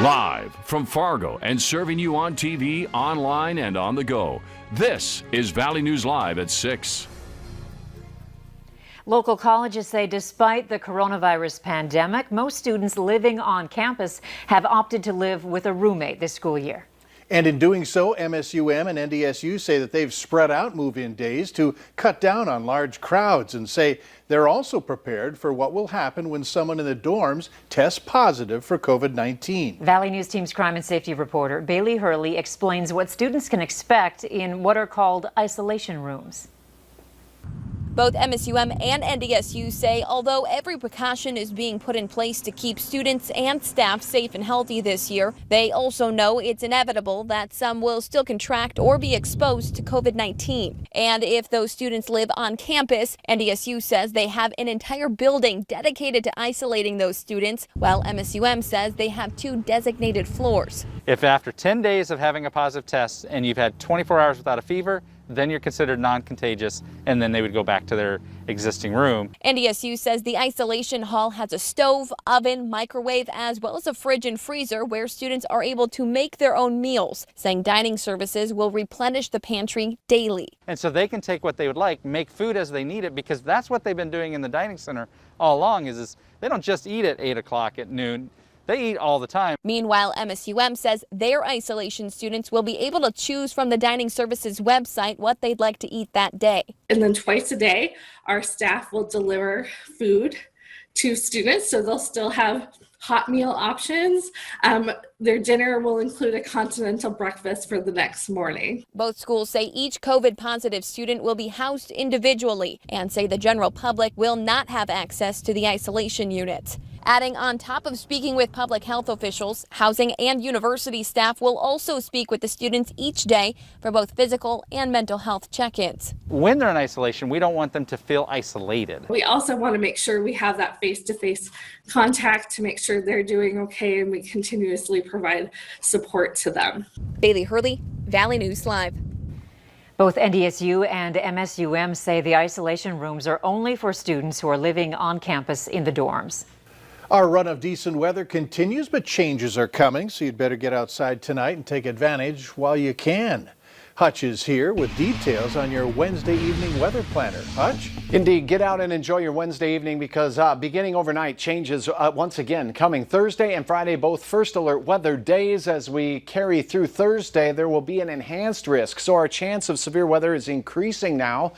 Live from Fargo and serving you on TV, online, and on the go. This is Valley News Live at 6. Local colleges say despite the coronavirus pandemic, most students living on campus have opted to live with a roommate this school year. And in doing so, MSUM and NDSU say that they've spread out move-in days to cut down on large crowds and say they're also prepared for what will happen when someone in the dorms tests positive for COVID-19. Valley News Team's crime and safety reporter Bailey Hurley explains what students can expect in what are called isolation rooms. Both MSUM and NDSU say although every precaution is being put in place to keep students and staff safe and healthy this year, they also know it's inevitable that some will still contract or be exposed to COVID-19. And if those students live on campus, NDSU says they have an entire building dedicated to isolating those students, while MSUM says they have 2 designated floors. If after 10 days of having a positive test and you've had 24 hours without a fever, then you're considered non-contagious, and then they would go back to their existing room. NDSU says the isolation hall has a stove, oven, microwave, as well as a fridge and freezer where students are able to make their own meals, saying dining services will replenish the pantry daily. And so they can take what they would like, make food as they need it, because that's what they've been doing in the dining center all along, is they don't just eat at 8 o'clock at noon. They eat all the time. Meanwhile, MSUM says their isolation students will be able to choose from the dining services website what they'd like to eat that day. And then twice a day, our staff will deliver food to students, so they'll still have hot meal options. Their dinner will include a continental breakfast for the next morning. Both schools say each COVID positive student will be housed individually and say the general public will not have access to the isolation unit. Adding on top of speaking with public health officials, housing and university staff will also speak with the students each day for both physical and mental health check-ins. When they're in isolation, we don't want them to feel isolated. We also want to make sure we have that face-to-face contact to make sure they're doing okay, and we continuously provide support to them. Bailey Hurley, Valley News Live. Both NDSU and MSUM say the isolation rooms are only for students who are living on campus in the dorms. Our run of decent weather continues, but changes are coming, so you'd better get outside tonight and take advantage while you can. Hutch is here with details on your Wednesday evening weather planner. Hutch? Indeed, get out and enjoy your Wednesday evening because beginning overnight changes once again coming Thursday and Friday, both first alert weather days. As we carry through Thursday, there will be an enhanced risk. So our chance of severe weather is increasing now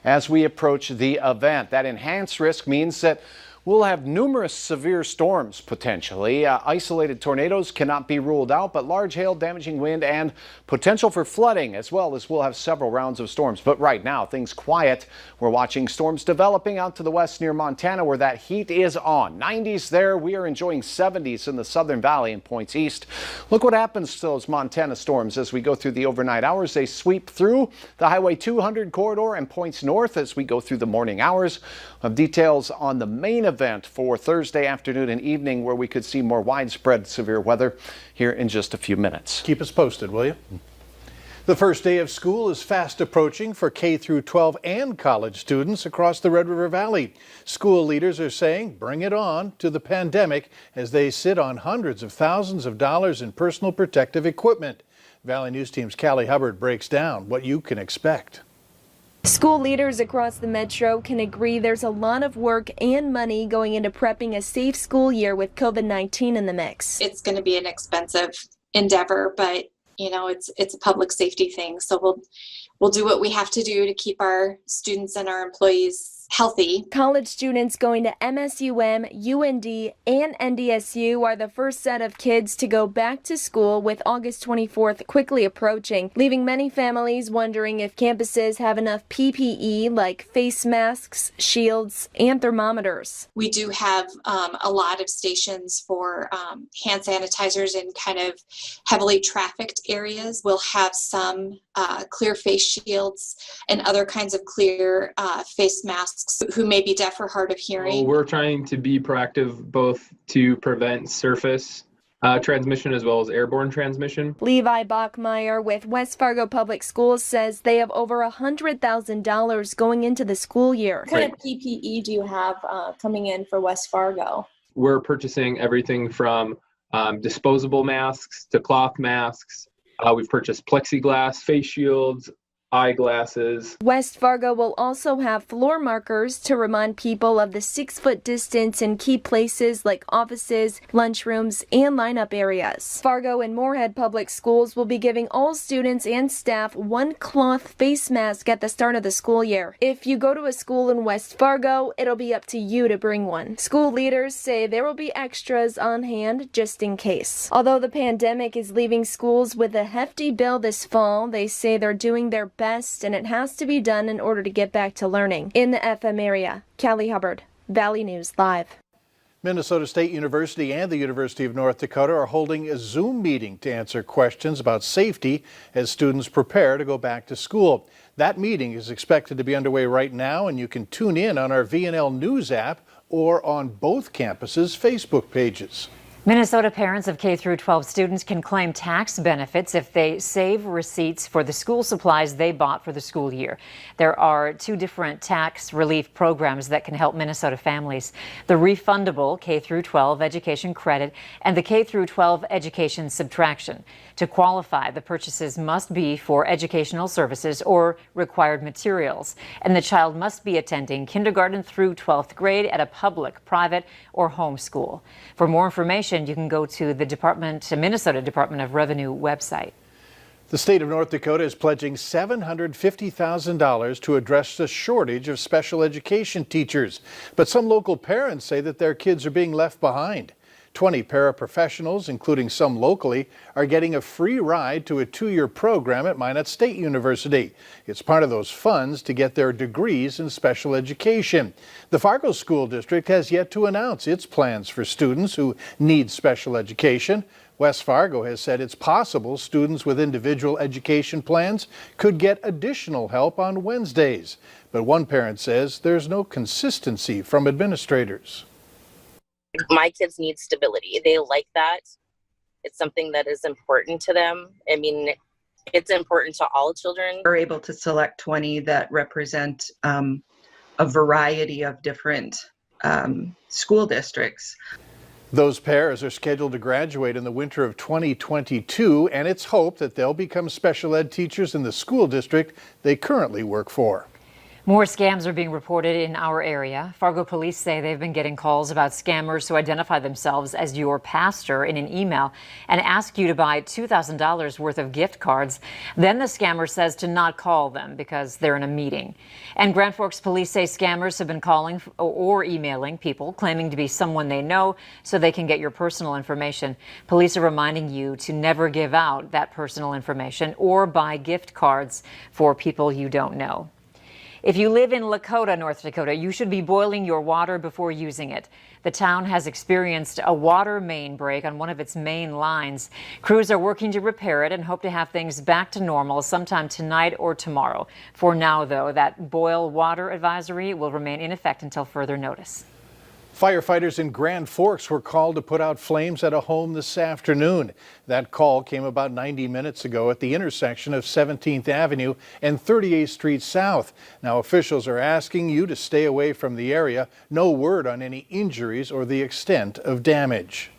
as we approach the event. That enhanced risk means that we'll have numerous severe storms potentially. Isolated tornadoes cannot be ruled out, but large hail, damaging wind, and potential for flooding, as well as we'll have several rounds of storms. But right now, things quiet. We're watching storms developing out to the west near Montana, where that heat is on. 90s there. We are enjoying 70s in the Southern Valley and points east. Look what happens to those Montana storms as we go through the overnight hours. They sweep through the Highway 200 corridor and points north as we go through the morning hours. We'll have details on the main event for Thursday afternoon and evening, where we could see more widespread severe weather here in just a few minutes. Keep us posted, will you? The first day of school is fast approaching for K through 12 and college students across the Red River Valley. School leaders are saying bring it on to the pandemic as they sit on hundreds of thousands of dollars in personal protective equipment. Valley News Team's Callie Hubbard breaks down what you can expect. School leaders across the metro can agree there's a lot of work and money going into prepping a safe school year with COVID-19 in the mix. It's going to be an expensive endeavor, but you know, it's a public safety thing. So we'll do what we have to do to keep our students and our employees healthy. College students going to MSUM, UND, and NDSU are the first set of kids to go back to school, with August 24th quickly approaching, leaving many families wondering if campuses have enough PPE like face masks, shields, and thermometers. We do have a lot of stations for hand sanitizers in kind of heavily trafficked areas. We'll have some clear face shields and other kinds of clear face masks who may be deaf or hard of hearing. Well, we're trying to be proactive both to prevent surface transmission as well as airborne transmission. Levi Bachmeyer with West Fargo Public Schools says they have over $100,000 going into the school year. What kind of PPE do you have coming in for West Fargo? We're purchasing everything from disposable masks to cloth masks. We've purchased plexiglass face shields, eyeglasses. West Fargo will also have floor markers to remind people of the 6-foot distance in key places like offices, lunchrooms, and lineup areas. Fargo and Moorhead Public Schools will be giving all students and staff one cloth face mask at the start of the school year. If you go to a school in West Fargo, it'll be up to you to bring one. School leaders say there will be extras on hand just in case. Although the pandemic is leaving schools with a hefty bill this fall, they say they're doing their best, and it has to be done in order to get back to learning. In the FM area, Callie Hubbard, Valley News Live. Minnesota State University and the University of North Dakota are holding a Zoom meeting to answer questions about safety as students prepare to go back to school. That meeting is expected to be underway right now, and you can tune in on our VNL News app or on both campuses' Facebook pages. Minnesota parents of K-12 students can claim tax benefits if they save receipts for the school supplies they bought for the school year. There are 2 different tax relief programs that can help Minnesota families: the refundable K-12 education credit and the K-12 education subtraction. To qualify, the purchases must be for educational services or required materials, and the child must be attending kindergarten through 12th grade at a public, private, or home school. For more information, you can go to the Minnesota Department of Revenue website. The state of North Dakota is pledging $750,000 to address the shortage of special education teachers. But some local parents say that their kids are being left behind. 20 paraprofessionals, including some locally, are getting a free ride to a 2-year program at Minot State University. It's part of those funds to get their degrees in special education. The Fargo School District has yet to announce its plans for students who need special education. West Fargo has said it's possible students with individual education plans could get additional help on Wednesdays. But one parent says there's no consistency from administrators. My kids need stability. They like that. It's something that is important to them. I mean, it's important to all children. We're able to select 20 that represent a variety of different school districts. Those pairs are scheduled to graduate in the winter of 2022, and it's hoped that they'll become special ed teachers in the school district they currently work for. More scams are being reported in our area. Fargo police say they've been getting calls about scammers who identify themselves as your pastor in an email and ask you to buy $2,000 worth of gift cards. Then the scammer says to not call them because they're in a meeting. And Grand Forks police say scammers have been calling or emailing people claiming to be someone they know so they can get your personal information. Police are reminding you to never give out that personal information or buy gift cards for people you don't know. If you live in Lakota, North Dakota, you should be boiling your water before using it. The town has experienced a water main break on one of its main lines. Crews are working to repair it and hope to have things back to normal sometime tonight or tomorrow. For now, though, that boil water advisory will remain in effect until further notice. Firefighters in Grand Forks were called to put out flames at a home this afternoon. That call came about 90 minutes ago at the intersection of 17th Avenue and 38th Street South. Now officials are asking you to stay away from the area. No word on any injuries or the extent of damage.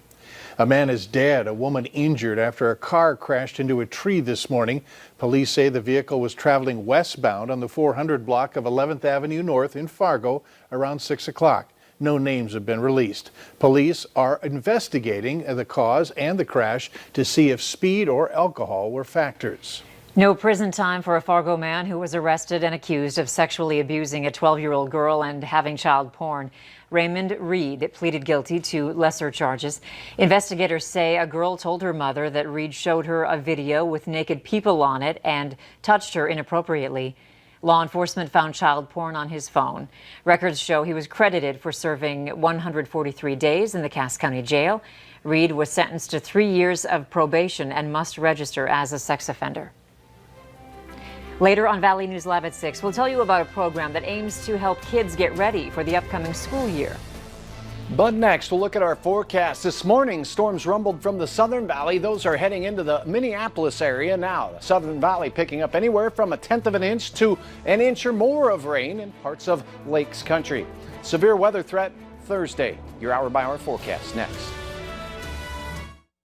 A man is dead, a woman injured after a car crashed into a tree this morning. Police say the vehicle was traveling westbound on the 400 block of 11th Avenue North in Fargo around 6 o'clock. No names have been released. Police are investigating the cause and the crash to see if speed or alcohol were factors. No prison time for a Fargo man who was arrested and accused of sexually abusing a 12-year-old girl and having child porn. Raymond Reed pleaded guilty to lesser charges. Investigators say a girl told her mother that Reed showed her a video with naked people on it and touched her inappropriately. Law enforcement found child porn on his phone. Records show he was credited for serving 143 days in the Cass County Jail. Reed was sentenced to 3 years of probation and must register as a sex offender. Later on Valley News Live at 6, we'll tell you about a program that aims to help kids get ready for the upcoming school year. But next, we'll look at our forecast. This morning, storms rumbled from the Southern Valley. Those are heading into the Minneapolis area now. The Southern Valley picking up anywhere from 1/10 of an inch to an inch or more of rain in parts of Lakes Country. Severe weather threat Thursday. Your hour-by-hour forecast next.